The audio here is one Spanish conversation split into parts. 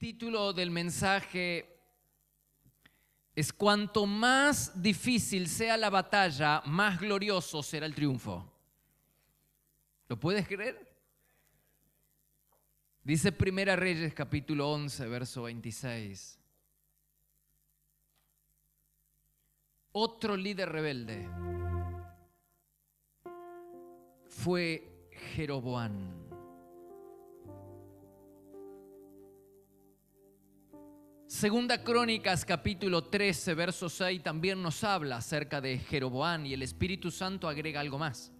título del mensaje es: cuanto más difícil sea la batalla, más glorioso será el triunfo. ¿Lo puedes creer? Dice Primera Reyes capítulo 11, verso 26. Otro líder rebelde fue Jeroboam. Segunda Crónicas capítulo 13, verso 6 también nos habla acerca de Jeroboam, y el Espíritu Santo agrega algo más.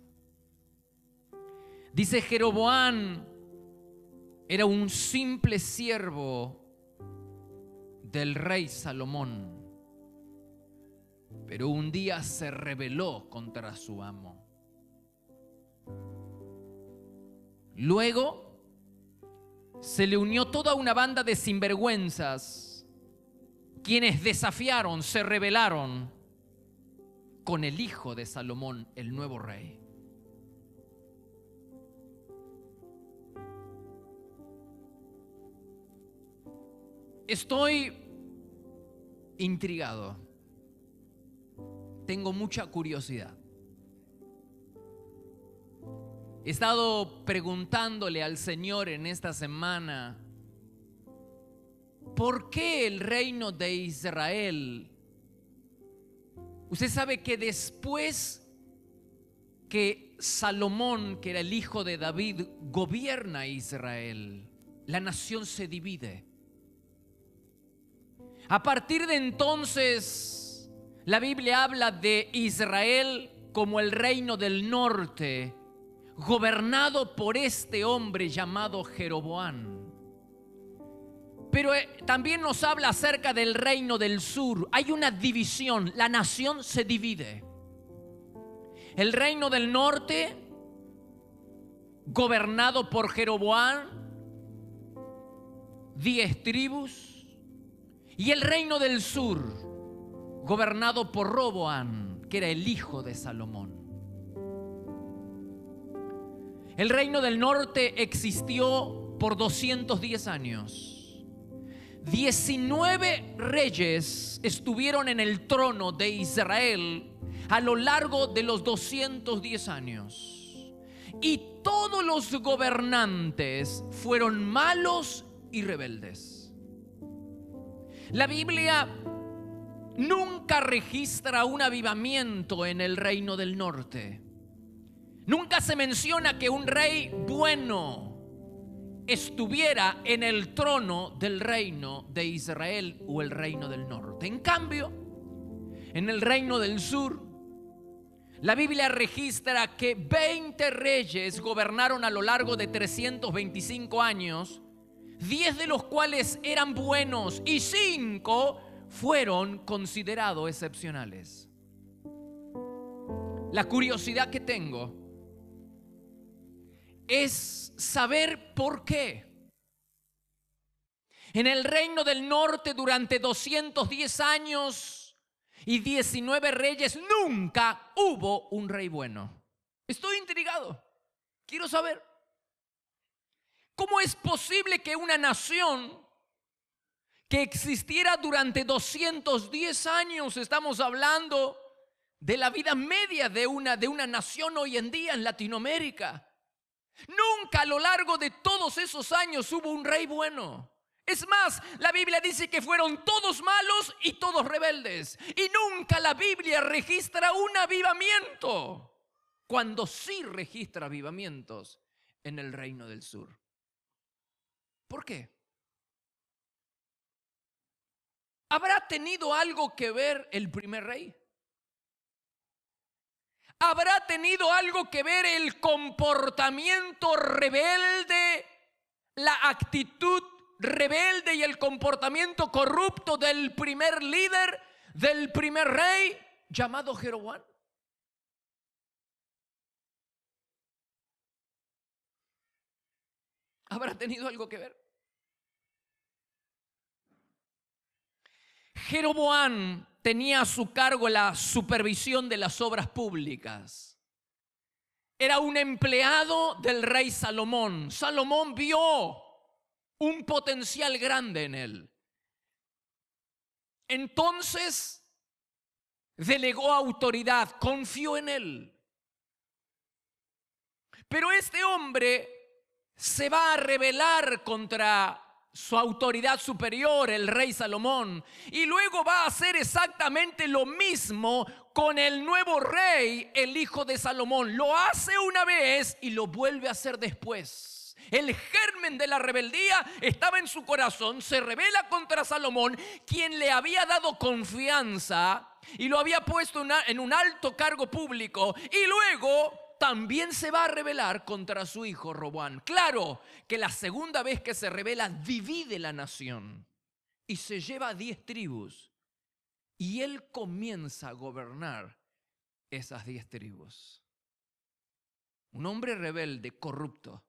Dice: Jeroboam era un simple siervo del rey Salomón, pero un día se rebeló contra su amo. Luego se le unió toda una banda de sinvergüenzas, quienes desafiaron, se rebelaron con el hijo de Salomón, el nuevo rey. Estoy intrigado. Tengo mucha curiosidad. He estado preguntándole al Señor en esta semana: ¿por qué el reino de Israel? Usted sabe que después que Salomón, que era el hijo de David, gobierna Israel, la nación se divide. A partir de entonces, la Biblia habla de Israel como el reino del norte, gobernado por este hombre llamado Jeroboam. Pero también nos habla acerca del reino del sur. Hay una división, la nación se divide. El reino del norte, gobernado por Jeroboam, 10 tribus. Y el reino del sur, gobernado por Roboam, que era el hijo de Salomón. El reino del norte existió por 210 años. 19 reyes estuvieron en el trono de Israel a lo largo de los 210 años. Y todos los gobernantes fueron malos y rebeldes. La Biblia nunca registra un avivamiento en el reino del norte. Nunca se menciona que un rey bueno estuviera en el trono del reino de Israel o el reino del norte. En cambio, en el reino del sur, la Biblia registra que 20 reyes gobernaron a lo largo de 325 años, 10 de los cuales eran buenos y 5 fueron considerados excepcionales. La curiosidad que tengo es saber por qué en el reino del norte durante 210 años y 19 reyes nunca hubo un rey bueno. Estoy intrigado. Quiero saber cómo es posible que una nación que existiera durante 210 años, estamos hablando de la vida media de una nación hoy en día en Latinoamérica, nunca a lo largo de todos esos años hubo un rey bueno. Es más, la Biblia dice que fueron todos malos y todos rebeldes. Y nunca la Biblia registra un avivamiento, cuando sí registra avivamientos en el reino del sur. ¿Por qué? ¿Habrá tenido algo que ver el primer rey? ¿Habrá tenido algo que ver el comportamiento rebelde, la actitud rebelde y el comportamiento corrupto del primer líder, del primer rey llamado Jeroboam? ¿Habrá tenido algo que ver? Jeroboam tenía a su cargo la supervisión de las obras públicas. Era un empleado del rey Salomón. Salomón vio un potencial grande en él. Entonces delegó autoridad, confió en él. Pero este hombre se va a rebelar contra su autoridad superior, el rey Salomón, y luego va a hacer exactamente lo mismo con el nuevo rey, el hijo de Salomón. Lo hace una vez y lo vuelve a hacer después. El germen de la rebeldía estaba en su corazón. Se rebela contra Salomón, quien le había dado confianza y lo había puesto en un alto cargo público, y luego también se va a rebelar contra su hijo Roboam. Claro que la segunda vez que se rebela divide la nación y se lleva 10 tribus. Y él comienza a gobernar esas 10 tribus. Un hombre rebelde, corrupto.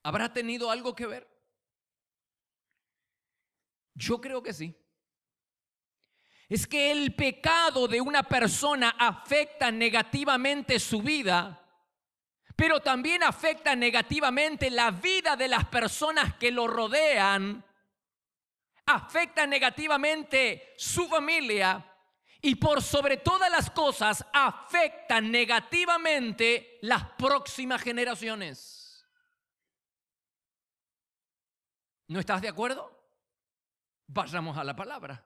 ¿Habrá tenido algo que ver? Yo creo que sí. Es que el pecado de una persona afecta negativamente su vida, pero también afecta negativamente la vida de las personas que lo rodean, afecta negativamente su familia y por sobre todas las cosas afecta negativamente las próximas generaciones. ¿No estás de acuerdo? Vayamos a la palabra.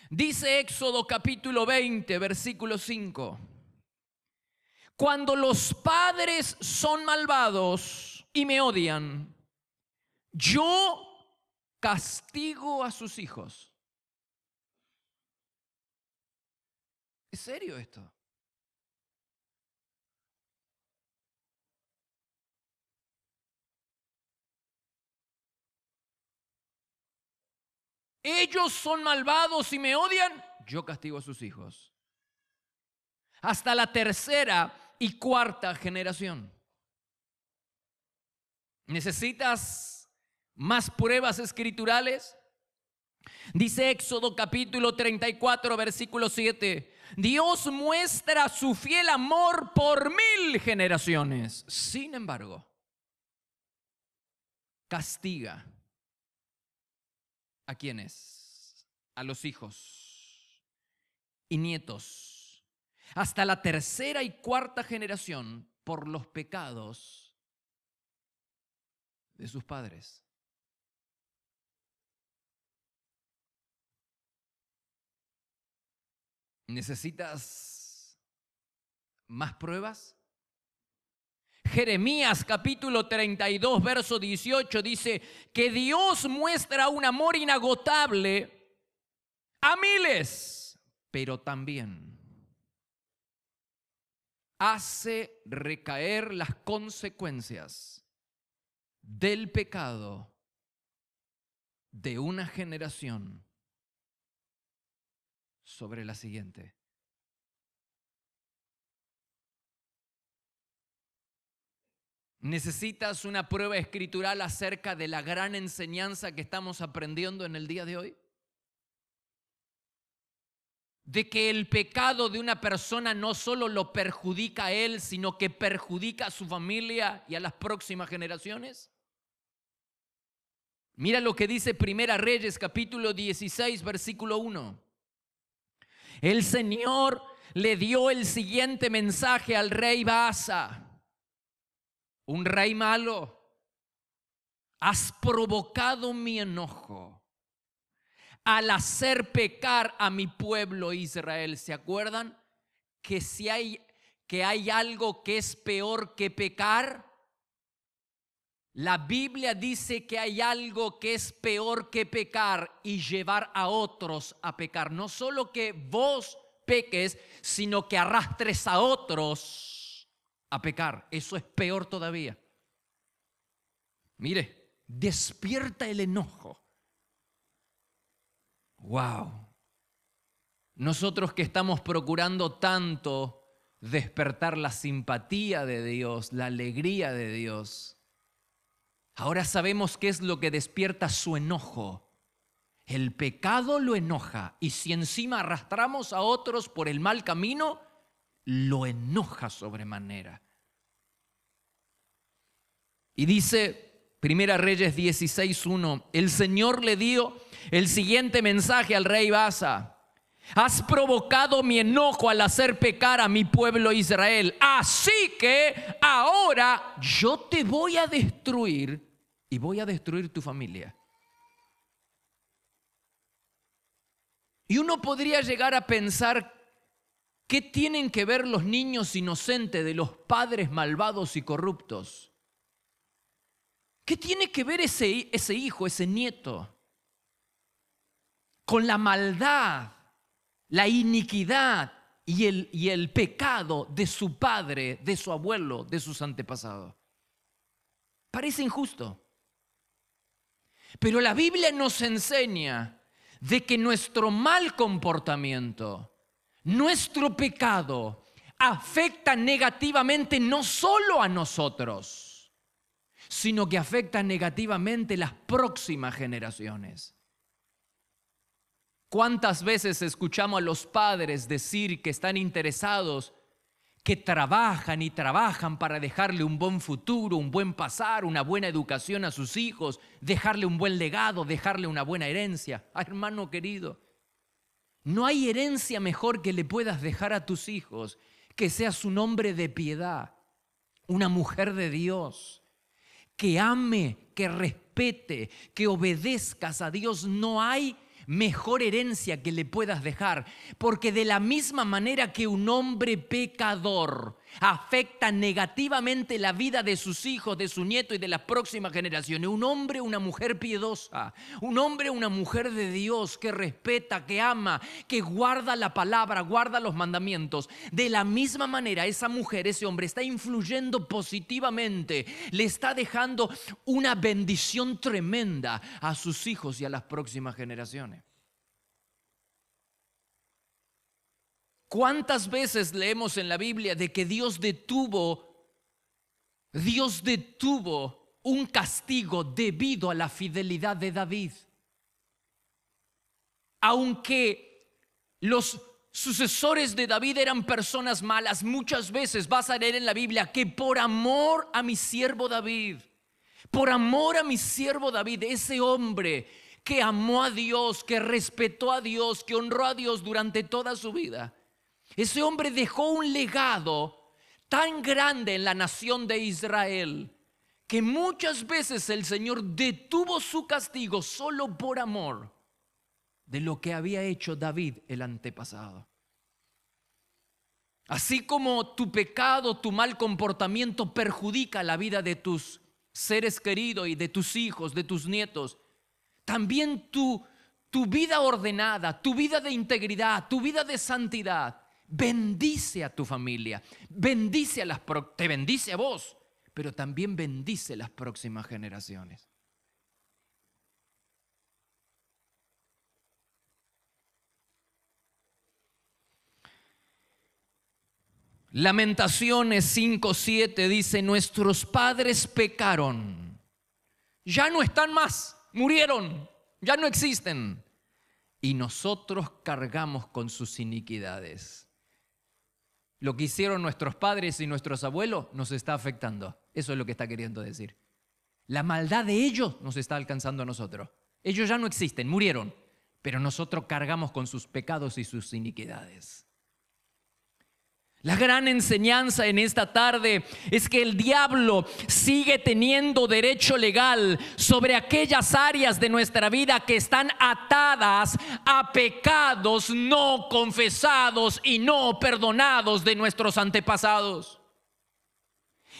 Dice Éxodo capítulo 20, versículo 5. Cuando los padres son malvados y me odian, yo castigo a sus hijos. ¿Es serio esto? Ellos son malvados y me odian, yo castigo a sus hijos. Hasta la tercera y cuarta generación. ¿Necesitas más pruebas escriturales? Dice Éxodo capítulo 34, versículo 7. Dios muestra su fiel amor por 1000 generaciones. Sin embargo, castiga. ¿A quiénes? A los hijos y nietos, hasta la tercera y cuarta generación, por los pecados de sus padres. ¿Necesitas más pruebas? Jeremías capítulo 32, verso 18 dice que Dios muestra un amor inagotable a miles, pero también hace recaer las consecuencias del pecado de una generación sobre la siguiente. ¿Necesitas una prueba escritural acerca de la gran enseñanza que estamos aprendiendo en el día de hoy? De que el pecado de una persona no solo lo perjudica a él, sino que perjudica a su familia y a las próximas generaciones. Mira lo que dice Primera Reyes capítulo 16, versículo 1. El Señor le dio el siguiente mensaje al rey Baasa. Un rey malo, has provocado mi enojo al hacer pecar a mi pueblo Israel. ¿Se acuerdan que hay algo que es peor que pecar? La Biblia dice que hay algo que es peor que pecar y llevar a otros a pecar. No solo que vos peques, sino que arrastres a otros a pecar. Eso es peor todavía. Mire, despierta el enojo. Wow. Nosotros que estamos procurando tanto despertar la simpatía de Dios, la alegría de Dios, ahora sabemos qué es lo que despierta su enojo. El pecado lo enoja, y si encima arrastramos a otros por el mal camino, lo enoja sobremanera. Y dice Primera Reyes 16:1, el Señor le dio el siguiente mensaje al rey Asa: has provocado mi enojo al hacer pecar a mi pueblo Israel. Así que ahora yo te voy a destruir y voy a destruir tu familia. Y uno podría llegar a pensar, ¿qué tienen que ver los niños inocentes de los padres malvados y corruptos? ¿Qué tiene que ver ese hijo, ese nieto, con la maldad, la iniquidad y el pecado de su padre, de su abuelo, de sus antepasados? Parece injusto. Pero la Biblia nos enseña de que nuestro mal comportamiento, nuestro pecado, afecta negativamente no solo a nosotros, sino que afecta negativamente las próximas generaciones. ¿Cuántas veces escuchamos a los padres decir que están interesados, que trabajan y trabajan para dejarle un buen futuro, un buen pasar, una buena educación a sus hijos, dejarle un buen legado, dejarle una buena herencia? Hermano querido, no hay herencia mejor que le puedas dejar a tus hijos que seas un hombre de piedad, una mujer de Dios, que ame, que respete, que obedezcas a Dios. No hay mejor herencia que le puedas dejar, porque de la misma manera que un hombre pecador afecta negativamente la vida de sus hijos, de su nieto y de las próximas generaciones, un hombre, una mujer piedosa, un hombre, una mujer de Dios que respeta, que ama, que guarda la palabra, guarda los mandamientos, de la misma manera esa mujer, ese hombre está influyendo positivamente, le está dejando una bendición tremenda a sus hijos y a las próximas generaciones. ¿Cuántas veces leemos en la Biblia de que Dios detuvo un castigo debido a la fidelidad de David? Aunque los sucesores de David eran personas malas, muchas veces vas a leer en la Biblia que por amor a mi siervo David, ese hombre que amó a Dios, que respetó a Dios, que honró a Dios durante toda su vida, ese hombre dejó un legado tan grande en la nación de Israel que muchas veces el Señor detuvo su castigo solo por amor de lo que había hecho David el antepasado. Así como tu pecado, tu mal comportamiento perjudica la vida de tus seres queridos y de tus hijos, de tus nietos, también tu vida ordenada, tu vida de integridad, tu vida de santidad bendice a tu familia, te bendice a vos, pero también bendice las próximas generaciones. Lamentaciones 5:7 dice: nuestros padres pecaron, ya no están más, murieron, ya no existen, y nosotros cargamos con sus iniquidades. Lo que hicieron nuestros padres y nuestros abuelos nos está afectando. Eso es lo que está queriendo decir. La maldad de ellos nos está alcanzando a nosotros. Ellos ya no existen, murieron, pero nosotros cargamos con sus pecados y sus iniquidades. La gran enseñanza en esta tarde es que el diablo sigue teniendo derecho legal sobre aquellas áreas de nuestra vida que están atadas a pecados no confesados y no perdonados de nuestros antepasados.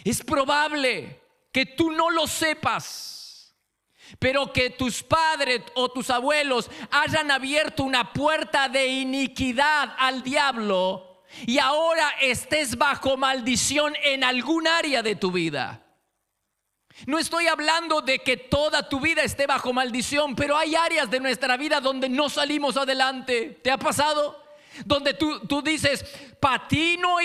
Es probable que tú no lo sepas, pero que tus padres o tus abuelos hayan abierto una puerta de iniquidad al diablo y ahora estés bajo maldición en algún área de tu vida. No estoy hablando de que toda tu vida esté bajo maldición, pero hay áreas de nuestra vida donde no salimos adelante. ¿Te ha pasado? Donde tú dices, patino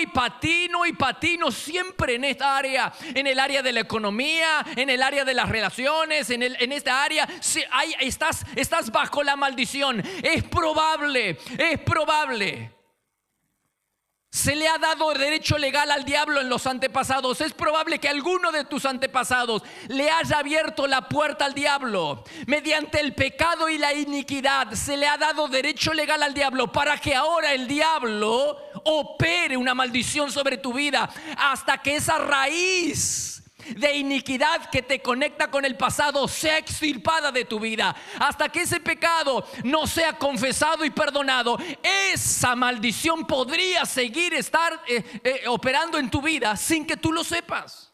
siempre en esta área, en el área de la economía, en el área de las relaciones, en esta área, sí, estás bajo la maldición. Es probable Se le ha dado derecho legal al diablo en los antepasados. Es probable que alguno de tus antepasados le haya abierto la puerta al diablo. Mediante el pecado y la iniquidad se le ha dado derecho legal al diablo para que ahora el diablo opere una maldición sobre tu vida hasta que esa raíz de iniquidad que te conecta con el pasado sea extirpada de tu vida. Hasta que ese pecado no sea confesado y perdonado, esa maldición podría seguir operando en tu vida sin que tú lo sepas.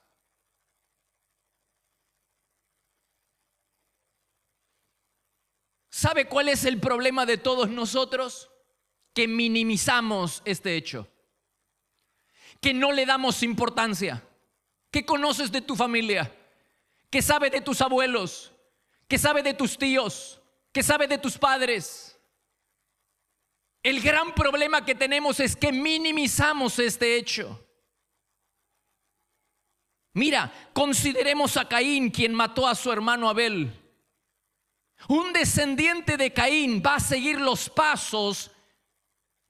¿Sabe cuál es el problema de todos nosotros? Que minimizamos este hecho, que no le damos importancia. ¿Qué conoces de tu familia? ¿Qué sabe de tus abuelos? ¿Qué sabe de tus tíos? ¿Qué sabe de tus padres? El gran problema que tenemos es que minimizamos este hecho. Mira, consideremos a Caín, quien mató a su hermano Abel. Un descendiente de Caín va a seguir los pasos,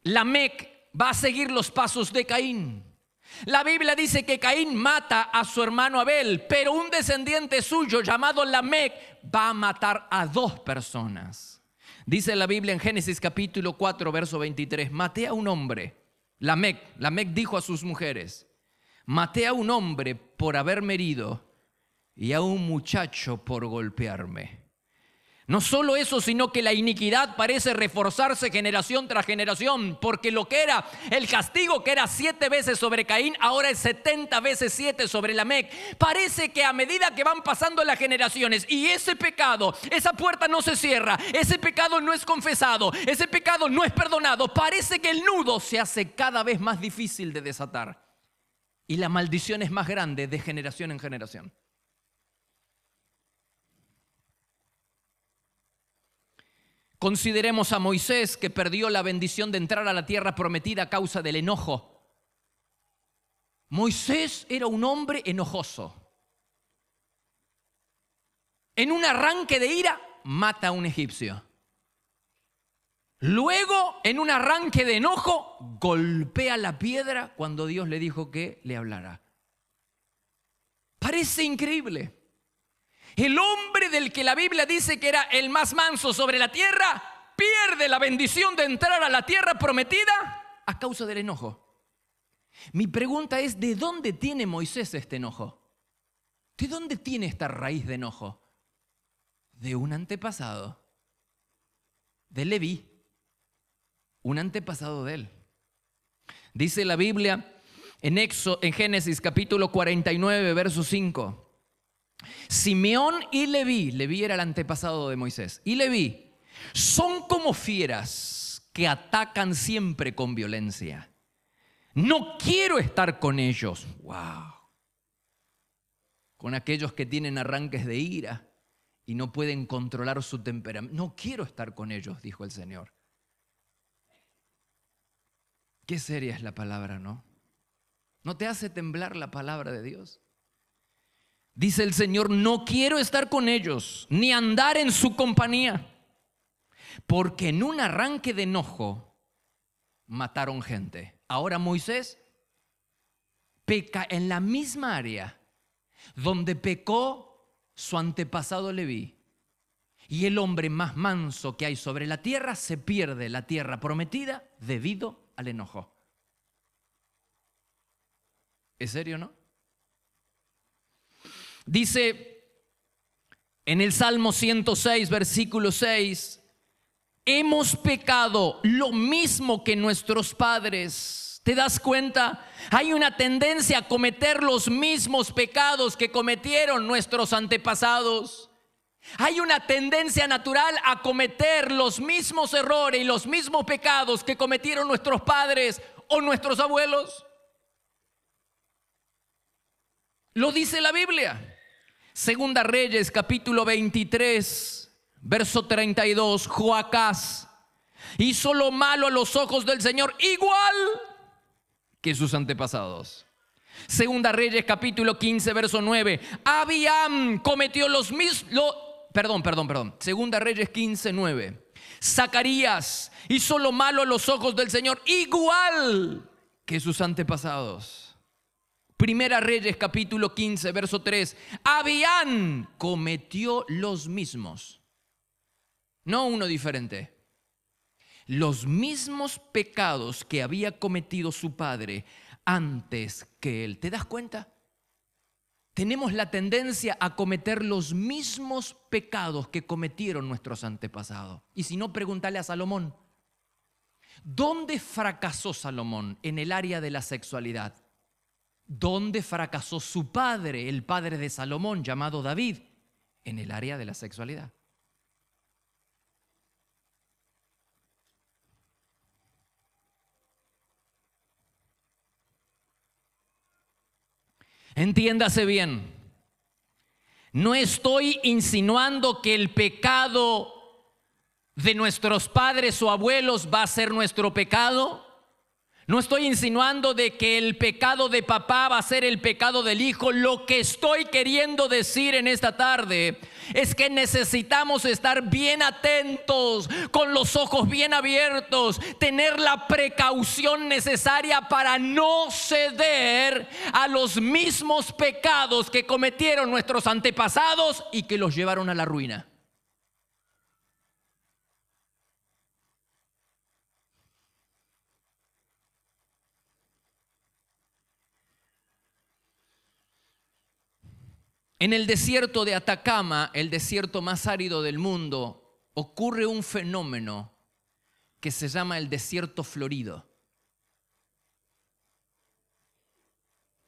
Lamec va a seguir los pasos de Caín. La Biblia dice que Caín mata a su hermano Abel, pero un descendiente suyo llamado Lamec va a matar a 2 personas. Dice la Biblia en Génesis capítulo 4 verso 23: maté a un hombre. Lamec dijo a sus mujeres: maté a un hombre por haberme herido y a un muchacho por golpearme. No solo eso, sino que la iniquidad parece reforzarse generación tras generación, porque lo que era el castigo, que era 7 veces sobre Caín, ahora es 70 veces 7 sobre Lamec. Parece que a medida que van pasando las generaciones y ese pecado, esa puerta no se cierra, ese pecado no es confesado, ese pecado no es perdonado, parece que el nudo se hace cada vez más difícil de desatar y la maldición es más grande de generación en generación. Consideremos a Moisés, que perdió la bendición de entrar a la tierra prometida a causa del enojo. Moisés era un hombre enojoso. En un arranque de ira, mata a un egipcio. Luego, en un arranque de enojo, golpea la piedra cuando Dios le dijo que le hablara. Parece increíble. El hombre del que la Biblia dice que era el más manso sobre la tierra, pierde la bendición de entrar a la tierra prometida a causa del enojo. Mi pregunta es: ¿de dónde tiene Moisés este enojo? ¿De dónde tiene esta raíz de enojo? De un antepasado, de Leví, un antepasado de él. Dice la Biblia en Génesis capítulo 49, verso 5. Simeón y Leví era el antepasado de Moisés, y Leví son como fieras que atacan siempre con violencia. No quiero estar con ellos. Wow. Con aquellos que tienen arranques de ira y no pueden controlar su temperamento. No quiero estar con ellos, dijo el Señor. Qué seria es la palabra, ¿no? ¿No te hace temblar la palabra de Dios? Dice el Señor: no quiero estar con ellos, ni andar en su compañía, porque en un arranque de enojo mataron gente. Ahora Moisés peca en la misma área donde pecó su antepasado Leví. Y el hombre más manso que hay sobre la tierra se pierde la tierra prometida debido al enojo. ¿Es serio, no? Dice en el Salmo 106, versículo 6: hemos pecado lo mismo que nuestros padres. ¿Te das cuenta? Hay una tendencia a cometer los mismos pecados que cometieron nuestros antepasados. Hay una tendencia natural a cometer los mismos errores y los mismos pecados que cometieron nuestros padres o nuestros abuelos. Lo dice la Biblia. Segunda Reyes capítulo 23, verso 32. Joacás hizo lo malo a los ojos del Señor, igual que sus antepasados. Segunda Reyes capítulo 15, verso 9. Abiam cometió los mismos. Segunda Reyes 15, 9. Zacarías hizo lo malo a los ojos del Señor, igual que sus antepasados. Primera Reyes capítulo 15, verso 3. Abián cometió los mismos. No uno diferente. Los mismos pecados que había cometido su padre antes que él. ¿Te das cuenta? Tenemos la tendencia a cometer los mismos pecados que cometieron nuestros antepasados. Y si no, pregúntale a Salomón. ¿Dónde fracasó Salomón en el área de la sexualidad? ¿Dónde fracasó su padre, el padre de Salomón, llamado David? En el área de la sexualidad. Entiéndase bien, no estoy insinuando que el pecado de nuestros padres o abuelos va a ser nuestro pecado. No estoy insinuando de que el pecado de papá va a ser el pecado del hijo. Lo que estoy queriendo decir en esta tarde es que necesitamos estar bien atentos, con los ojos bien abiertos, tener la precaución necesaria para no ceder a los mismos pecados que cometieron nuestros antepasados y que los llevaron a la ruina. En el desierto de Atacama, el desierto más árido del mundo, ocurre un fenómeno que se llama el desierto florido.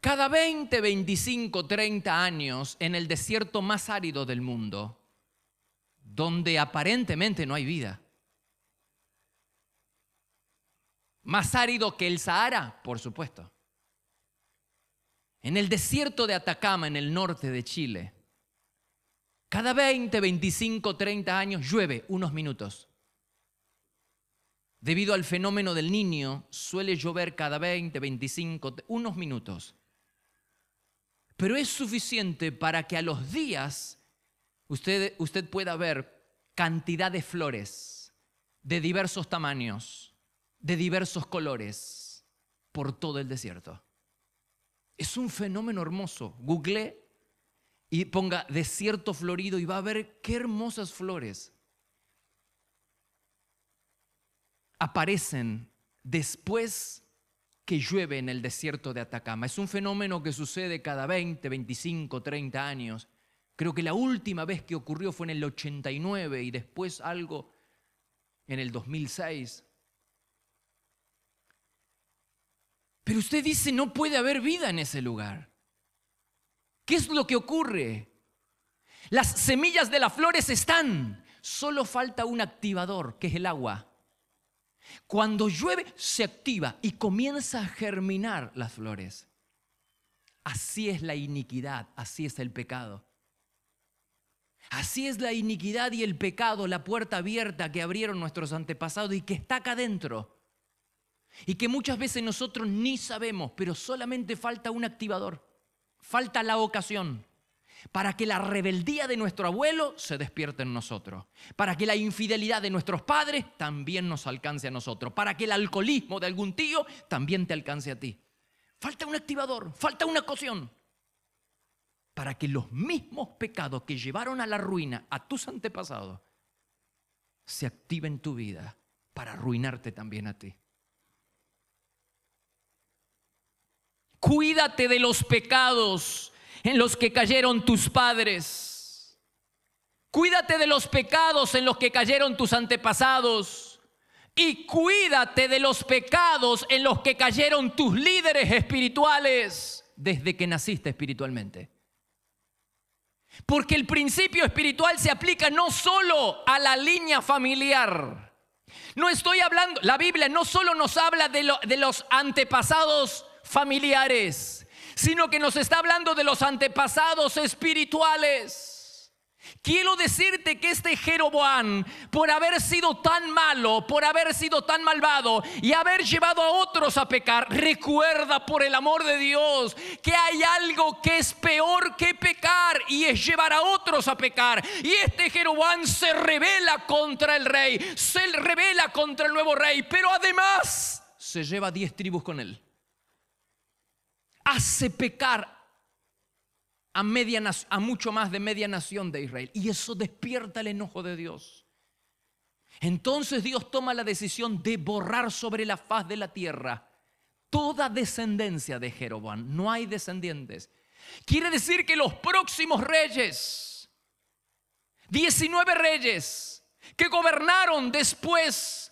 Cada 20, 25, 30 años, en el desierto más árido del mundo, donde aparentemente no hay vida. Más árido que el Sahara, por supuesto. En el desierto de Atacama, en el norte de Chile, cada 20, 25, 30 años llueve unos minutos. Debido al fenómeno del Niño, suele llover cada 20, 25, unos minutos. Pero es suficiente para que a los días usted pueda ver cantidad de flores de diversos tamaños, de diversos colores, por todo el desierto. Es un fenómeno hermoso. Google y ponga desierto florido y va a ver qué hermosas flores aparecen después que llueve en el desierto de Atacama. Es un fenómeno que sucede cada 20, 25, 30 años. Creo que la última vez que ocurrió fue en el 89 y después algo en el 2006. Pero usted dice, no puede haber vida en ese lugar. ¿Qué es lo que ocurre? Las semillas de las flores están, solo falta un activador, que es el agua. Cuando llueve, se activa y comienza a germinar las flores. Así es la iniquidad, así es el pecado. Así es la iniquidad y el pecado, la puerta abierta que abrieron nuestros antepasados y que está acá adentro. Y que muchas veces nosotros ni sabemos, pero solamente falta un activador, falta la ocasión para que la rebeldía de nuestro abuelo se despierte en nosotros, para que la infidelidad de nuestros padres también nos alcance a nosotros, para que el alcoholismo de algún tío también te alcance a ti. Falta un activador, falta una ocasión para que los mismos pecados que llevaron a la ruina a tus antepasados se activen en tu vida para arruinarte también a ti. Cuídate de los pecados en los que cayeron tus padres. Cuídate de los pecados en los que cayeron tus antepasados. Y cuídate de los pecados en los que cayeron tus líderes espirituales desde que naciste espiritualmente. Porque el principio espiritual se aplica no solo a la línea familiar. No estoy hablando, la Biblia no solo nos habla de los antepasados familiares, sino que nos está hablando de los antepasados espirituales. Quiero decirte que este Jeroboam, por haber sido tan malo, por haber sido tan malvado y haber llevado a otros a pecar, recuerda por el amor de Dios que hay algo que es peor que pecar y es llevar a otros a pecar. Y este Jeroboam se rebela contra el rey, se rebela contra el nuevo rey, pero además se lleva 10 tribus con él. hace pecar a mucho más de media nación de Israel. Y eso despierta el enojo de Dios. Entonces Dios toma la decisión de borrar sobre la faz de la tierra toda descendencia de Jeroboam. No hay descendientes. Quiere decir que los próximos reyes, 19 reyes que gobernaron después,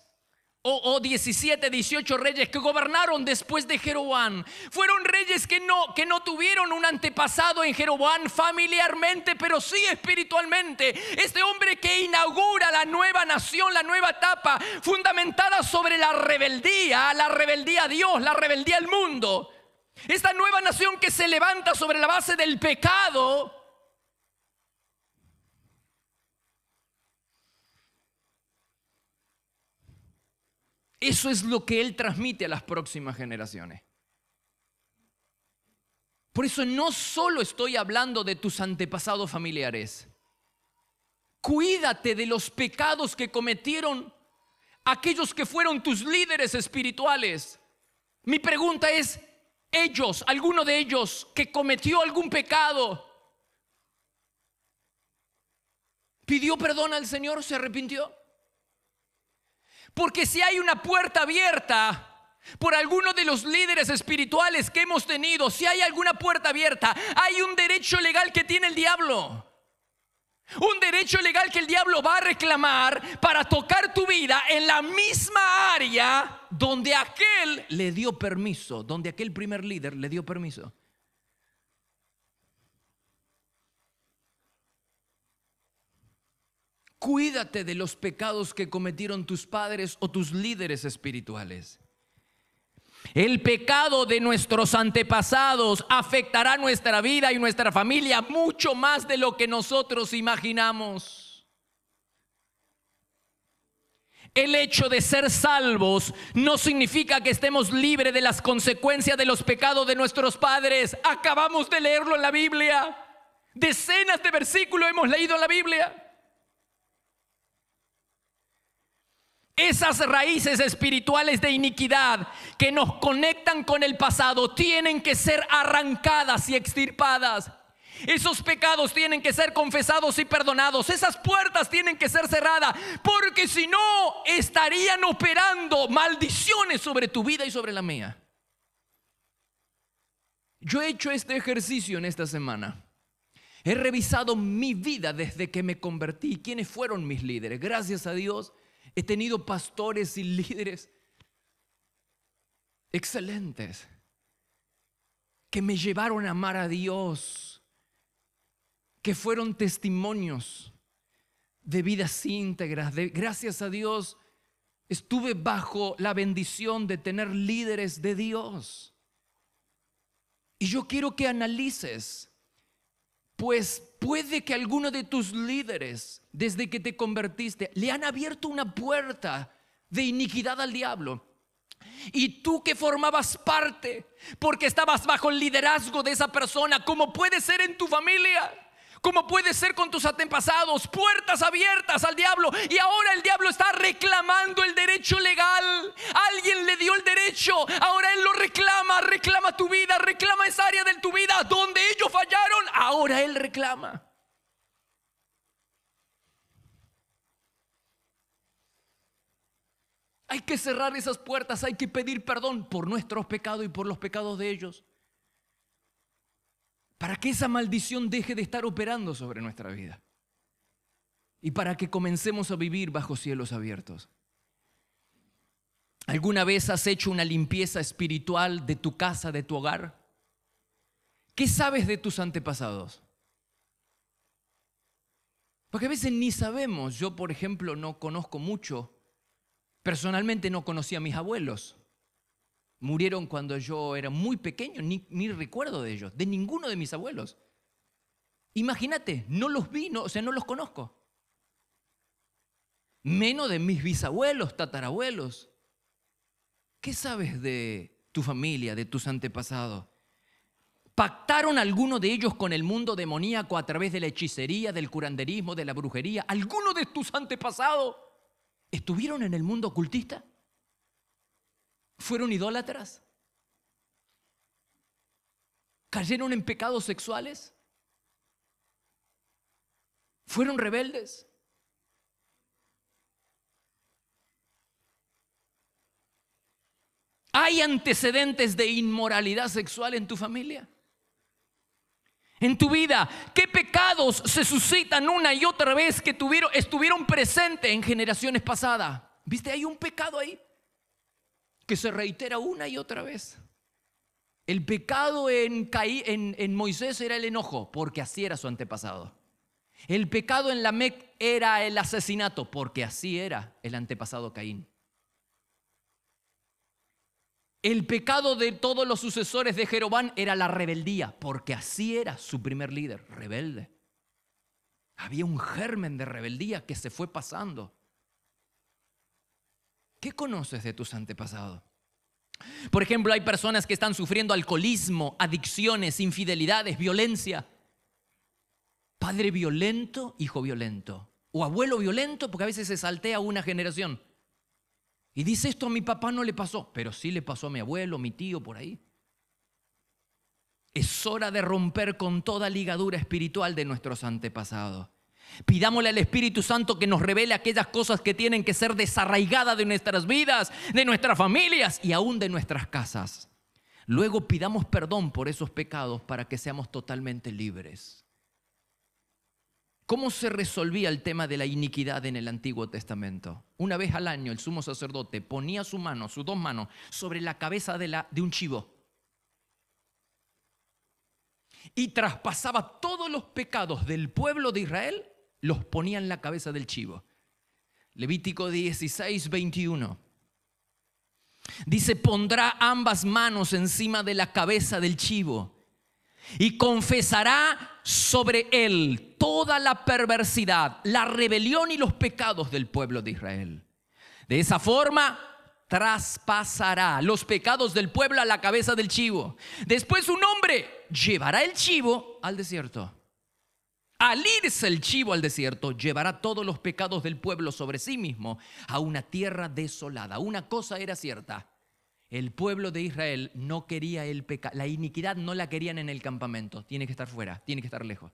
o 17, 18 reyes que gobernaron después de Jeroboam, fueron reyes que no tuvieron un antepasado en Jeroboam familiarmente, pero sí espiritualmente. Este hombre que inaugura la nueva nación, la nueva etapa, fundamentada sobre la rebeldía a Dios, la rebeldía al mundo. Esta nueva nación que se levanta sobre la base del pecado. Eso es lo que Él transmite a las próximas generaciones. Por eso no solo estoy hablando de tus antepasados familiares. Cuídate de los pecados que cometieron aquellos que fueron tus líderes espirituales. Mi pregunta es, alguno de ellos que cometió algún pecado, ¿pidió perdón al Señor? ¿Se arrepintió? Porque si hay una puerta abierta por alguno de los líderes espirituales que hemos tenido, si hay alguna puerta abierta, hay un derecho legal que tiene el diablo. Un derecho legal que el diablo va a reclamar para tocar tu vida en la misma área donde aquel le dio permiso, donde aquel primer líder le dio permiso. Cuídate de los pecados que cometieron tus padres o tus líderes espirituales. El pecado de nuestros antepasados afectará nuestra vida y nuestra familia mucho más de lo que nosotros imaginamos. El hecho de ser salvos no significa que estemos libres de las consecuencias de los pecados de nuestros padres. Acabamos de leerlo en la Biblia. Decenas de versículos hemos leído en la Biblia. Esas raíces espirituales de iniquidad que nos conectan con el pasado tienen que ser arrancadas y extirpadas. Esos pecados tienen que ser confesados y perdonados. Esas puertas tienen que ser cerradas, porque si no estarían operando maldiciones sobre tu vida y sobre la mía. Yo he hecho este ejercicio en esta semana. He revisado mi vida desde que me convertí. ¿Quiénes fueron mis líderes? Gracias a Dios he tenido pastores y líderes excelentes que me llevaron a amar a Dios, que fueron testimonios de vidas íntegras. Gracias a Dios estuve bajo la bendición de tener líderes de Dios. Y yo quiero que analices, pues puede que alguno de tus líderes, desde que te convertiste, le han abierto una puerta de iniquidad al diablo. Y tú que formabas parte, porque estabas bajo el liderazgo de esa persona, como puede ser en tu familia, como puede ser con tus antepasados, puertas abiertas al diablo. Y ahora el diablo está reclamando el derecho legal. Alguien le dio el derecho, ahora él lo reclama tu vida, reclama esa área de tu vida donde ellos fallaron, ahora él reclama. Hay que cerrar esas puertas, hay que pedir perdón por nuestros pecados y por los pecados de ellos, para que esa maldición deje de estar operando sobre nuestra vida y para que comencemos a vivir bajo cielos abiertos. ¿Alguna vez has hecho una limpieza espiritual de tu casa, de tu hogar? ¿Qué sabes de tus antepasados? Porque a veces ni sabemos. Yo, por ejemplo, no conozco mucho. Personalmente no conocí a mis abuelos. Murieron cuando yo era muy pequeño, ni recuerdo de ellos, de ninguno de mis abuelos. Imagínate, no los vi, no los conozco. Menos de mis bisabuelos, tatarabuelos. ¿Qué sabes de tu familia, de tus antepasados? ¿Pactaron alguno de ellos con el mundo demoníaco a través de la hechicería, del curanderismo, de la brujería? ¿Alguno de tus antepasados estuvieron en el mundo ocultista? ¿Fueron idólatras? ¿Cayeron en pecados sexuales? ¿Fueron rebeldes? ¿Hay antecedentes de inmoralidad sexual en tu familia? En tu vida, ¿qué pecados se suscitan una y otra vez que estuvieron presentes en generaciones pasadas? ¿Viste? Hay un pecado ahí que se reitera una y otra vez. El pecado en Moisés era el enojo, porque así era su antepasado. El pecado en Lamec era el asesinato, porque así era el antepasado Caín. El pecado de todos los sucesores de Jeroboam era la rebeldía, porque así era su primer líder, rebelde. Había un germen de rebeldía que se fue pasando. ¿Qué conoces de tus antepasados? Por ejemplo, hay personas que están sufriendo alcoholismo, adicciones, infidelidades, violencia. Padre violento, hijo violento. O abuelo violento, porque a veces se saltea una generación. Y dice, esto a mi papá no le pasó, pero sí le pasó a mi abuelo, mi tío, por ahí. Es hora de romper con toda ligadura espiritual de nuestros antepasados. Pidámosle al Espíritu Santo que nos revele aquellas cosas que tienen que ser desarraigadas de nuestras vidas, de nuestras familias y aún de nuestras casas. Luego pidamos perdón por esos pecados para que seamos totalmente libres. ¿Cómo se resolvía el tema de la iniquidad en el Antiguo Testamento? Una vez al año el sumo sacerdote ponía sus dos manos, sobre la cabeza de un chivo y traspasaba todos los pecados del pueblo de Israel, los ponía en la cabeza del chivo. Levítico 16, 21. Dice, pondrá ambas manos encima de la cabeza del chivo y confesará sobre él toda la perversidad, la rebelión y los pecados del pueblo de Israel. De esa forma traspasará los pecados del pueblo a la cabeza del chivo. Después un hombre llevará el chivo al desierto. Al irse el chivo al desierto, llevará todos los pecados del pueblo sobre sí mismo a una tierra desolada. Una cosa era cierta: el pueblo de Israel no quería el pecado, la iniquidad no la querían en el campamento. Tiene que estar fuera, tiene que estar lejos.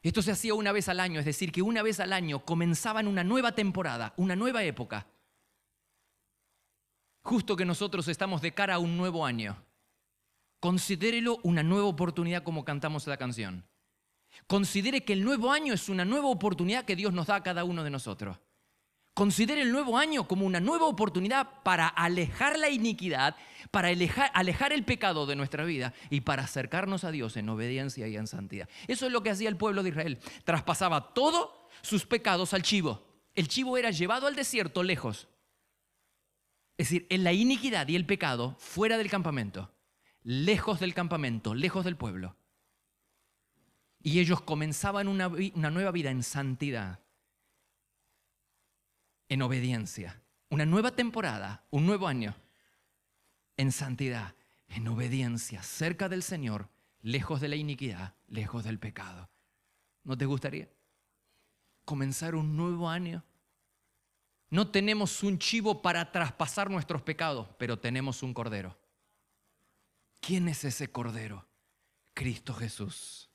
Esto se hacía una vez al año, es decir, que una vez al año comenzaban una nueva temporada, una nueva época. Justo que nosotros estamos de cara a un nuevo año. Considérelo una nueva oportunidad, como cantamos la canción. Considere que el nuevo año es una nueva oportunidad que Dios nos da a cada uno de nosotros. Considere el nuevo año como una nueva oportunidad para alejar la iniquidad, para alejar el pecado de nuestra vida y para acercarnos a Dios en obediencia y en santidad. Eso es lo que hacía el pueblo de Israel. Traspasaba todos sus pecados al chivo. El chivo era llevado al desierto lejos. Es decir, en la iniquidad y el pecado fuera del campamento, lejos del pueblo. Y ellos comenzaban una nueva vida en santidad, en obediencia. Una nueva temporada, un nuevo año en santidad, en obediencia, cerca del Señor, lejos de la iniquidad, lejos del pecado. ¿No te gustaría comenzar un nuevo año? No tenemos un chivo para traspasar nuestros pecados, pero tenemos un cordero. ¿Quién es ese cordero? Cristo Jesús.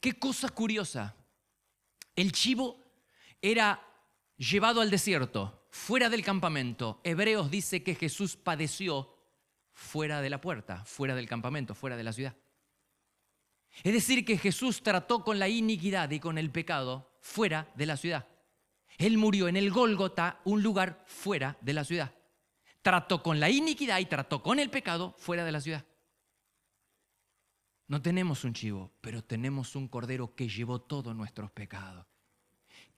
Qué cosa curiosa. El chivo era llevado al desierto, fuera del campamento. Hebreos dice que Jesús padeció fuera de la puerta, fuera del campamento, fuera de la ciudad. Es decir, que Jesús trató con la iniquidad y con el pecado fuera de la ciudad. Él murió en el Gólgota, un lugar fuera de la ciudad. Trató con la iniquidad y trató con el pecado fuera de la ciudad. No tenemos un chivo, pero tenemos un cordero que llevó todos nuestros pecados.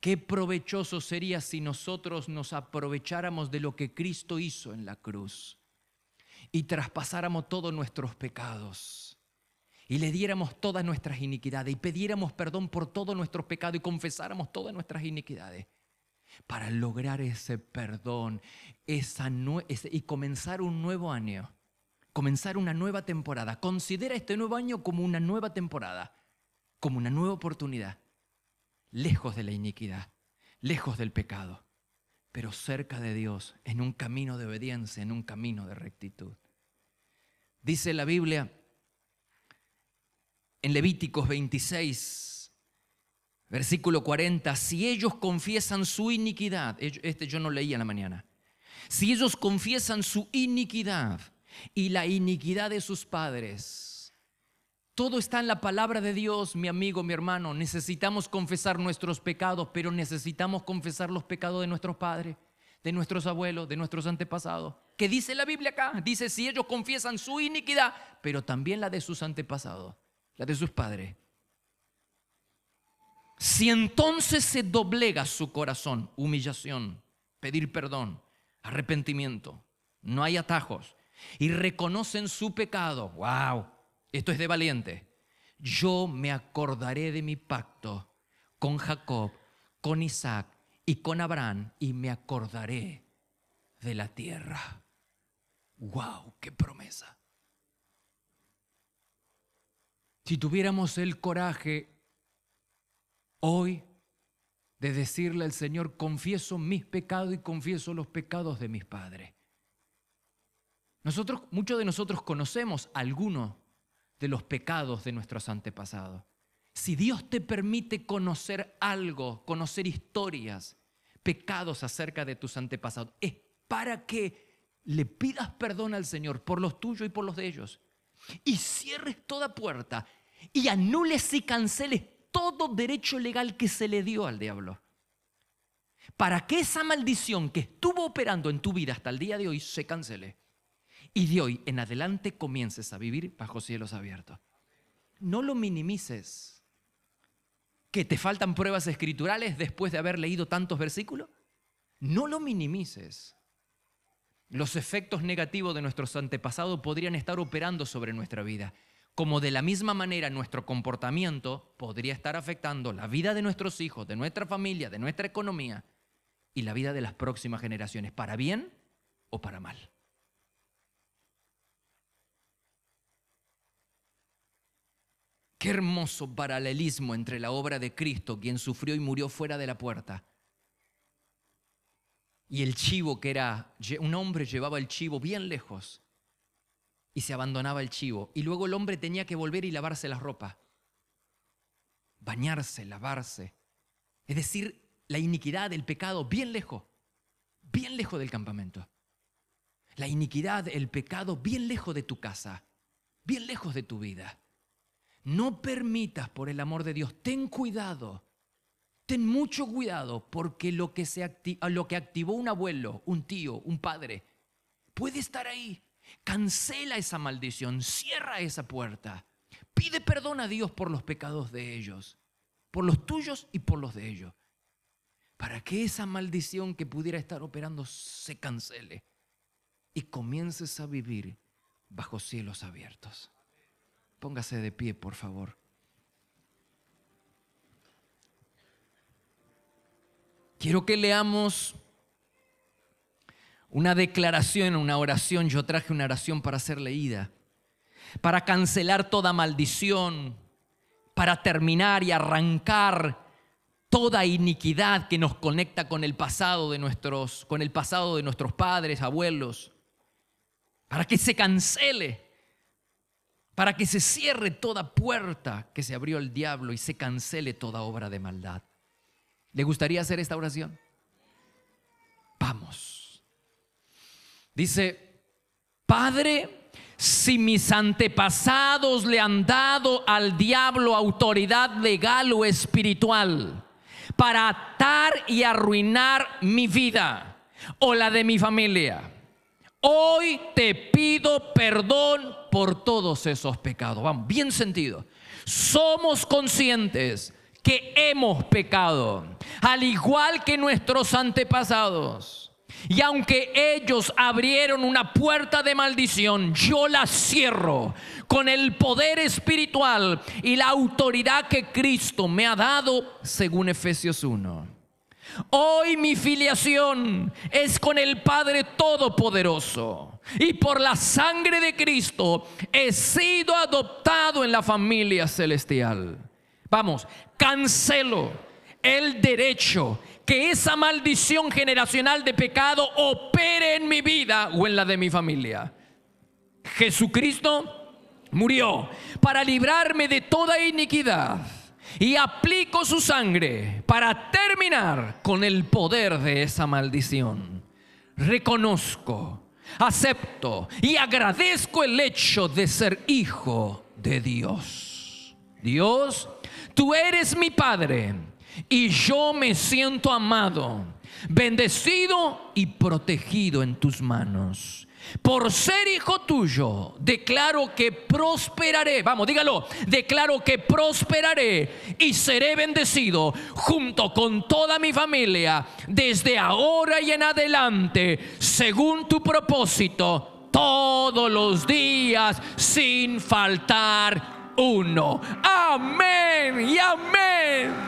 Qué provechoso sería si nosotros nos aprovecháramos de lo que Cristo hizo en la cruz y traspasáramos todos nuestros pecados y le diéramos todas nuestras iniquidades y pidiéramos perdón por todos nuestros pecados y confesáramos todas nuestras iniquidades para lograr ese perdón y comenzar un nuevo año. Comenzar una nueva temporada. Considera este nuevo año como una nueva temporada, como una nueva oportunidad, lejos de la iniquidad, lejos del pecado, pero cerca de Dios, en un camino de obediencia, en un camino de rectitud. Dice la Biblia en Levíticos 26, versículo 40, si ellos confiesan su iniquidad, yo no leía en la mañana, si ellos confiesan su iniquidad y la iniquidad de sus padres, todo está en la palabra de Dios, mi amigo, mi hermano. Necesitamos confesar nuestros pecados, pero necesitamos confesar los pecados de nuestros padres, de nuestros abuelos, de nuestros antepasados. ¿Qué dice la Biblia acá? Dice, si ellos confiesan su iniquidad, pero también la de sus antepasados, la de sus padres. Si entonces se doblega su corazón, humillación, pedir perdón, arrepentimiento, no hay atajos, y reconocen su pecado, wow, esto es de valiente, yo me acordaré de mi pacto con Jacob, con Isaac y con Abraham, y me acordaré de la tierra. Wow, qué promesa. Si tuviéramos el coraje hoy de decirle al Señor, confieso mis pecados y confieso los pecados de mis padres. Muchos de nosotros conocemos algunos de los pecados de nuestros antepasados. Si Dios te permite conocer algo, conocer historias, pecados acerca de tus antepasados, es para que le pidas perdón al Señor por los tuyos y por los de ellos. Y cierres toda puerta y anules y canceles todo derecho legal que se le dio al diablo. Para que esa maldición que estuvo operando en tu vida hasta el día de hoy se cancele. Y de hoy en adelante comiences a vivir bajo cielos abiertos. No lo minimices. ¿Que te faltan pruebas escriturales después de haber leído tantos versículos? No lo minimices. Los efectos negativos de nuestros antepasados podrían estar operando sobre nuestra vida. Como de la misma manera nuestro comportamiento podría estar afectando la vida de nuestros hijos, de nuestra familia, de nuestra economía y la vida de las próximas generaciones, para bien o para mal. Qué hermoso paralelismo entre la obra de Cristo, quien sufrió y murió fuera de la puerta, y el chivo, que era un hombre, llevaba el chivo bien lejos y se abandonaba el chivo. Y luego el hombre tenía que volver y lavarse la ropa, bañarse, lavarse. Es decir, la iniquidad, el pecado, bien lejos del campamento. La iniquidad, el pecado, bien lejos de tu casa, bien lejos de tu vida. No permitas, por el amor de Dios, ten cuidado, ten mucho cuidado, porque lo que activó un abuelo, un tío, un padre, puede estar ahí. Cancela esa maldición, cierra esa puerta, pide perdón a Dios por los pecados de ellos, por los tuyos y por los de ellos, para que esa maldición que pudiera estar operando se cancele y comiences a vivir bajo cielos abiertos. Póngase de pie, por favor. Quiero que leamos una declaración, una oración. Yo traje una oración para ser leída, para cancelar toda maldición, para terminar y arrancar toda iniquidad que nos conecta con el pasado de nuestros padres, abuelos, para que se cancele, para que se cierre toda puerta que se abrió el diablo y se cancele toda obra de maldad. ¿Le gustaría hacer esta oración? Vamos. Dice: Padre, si mis antepasados le han dado al diablo autoridad legal o espiritual para atar y arruinar mi vida o la de mi familia, hoy te pido perdón por todos esos pecados. Vamos, bien sentido. Somos conscientes que hemos pecado, al igual que nuestros antepasados. Y aunque ellos abrieron una puerta de maldición, yo la cierro con el poder espiritual y la autoridad que Cristo me ha dado, según Efesios 1. Hoy mi filiación es con el Padre Todopoderoso, y por la sangre de Cristo he sido adoptado en la familia celestial. Vamos, cancelo el derecho que esa maldición generacional de pecado opere en mi vida o en la de mi familia. Jesucristo murió para librarme de toda iniquidad y aplico su sangre para terminar con el poder de esa maldición. Reconozco, acepto y agradezco el hecho de ser hijo de Dios. Dios, tú eres mi Padre y yo me siento amado, bendecido y protegido en tus manos. Por ser hijo tuyo, declaro que prosperaré. Vamos, dígalo. Declaro que prosperaré y seré bendecido junto con toda mi familia desde ahora y en adelante, según tu propósito, todos los días sin faltar uno. Amén y amén.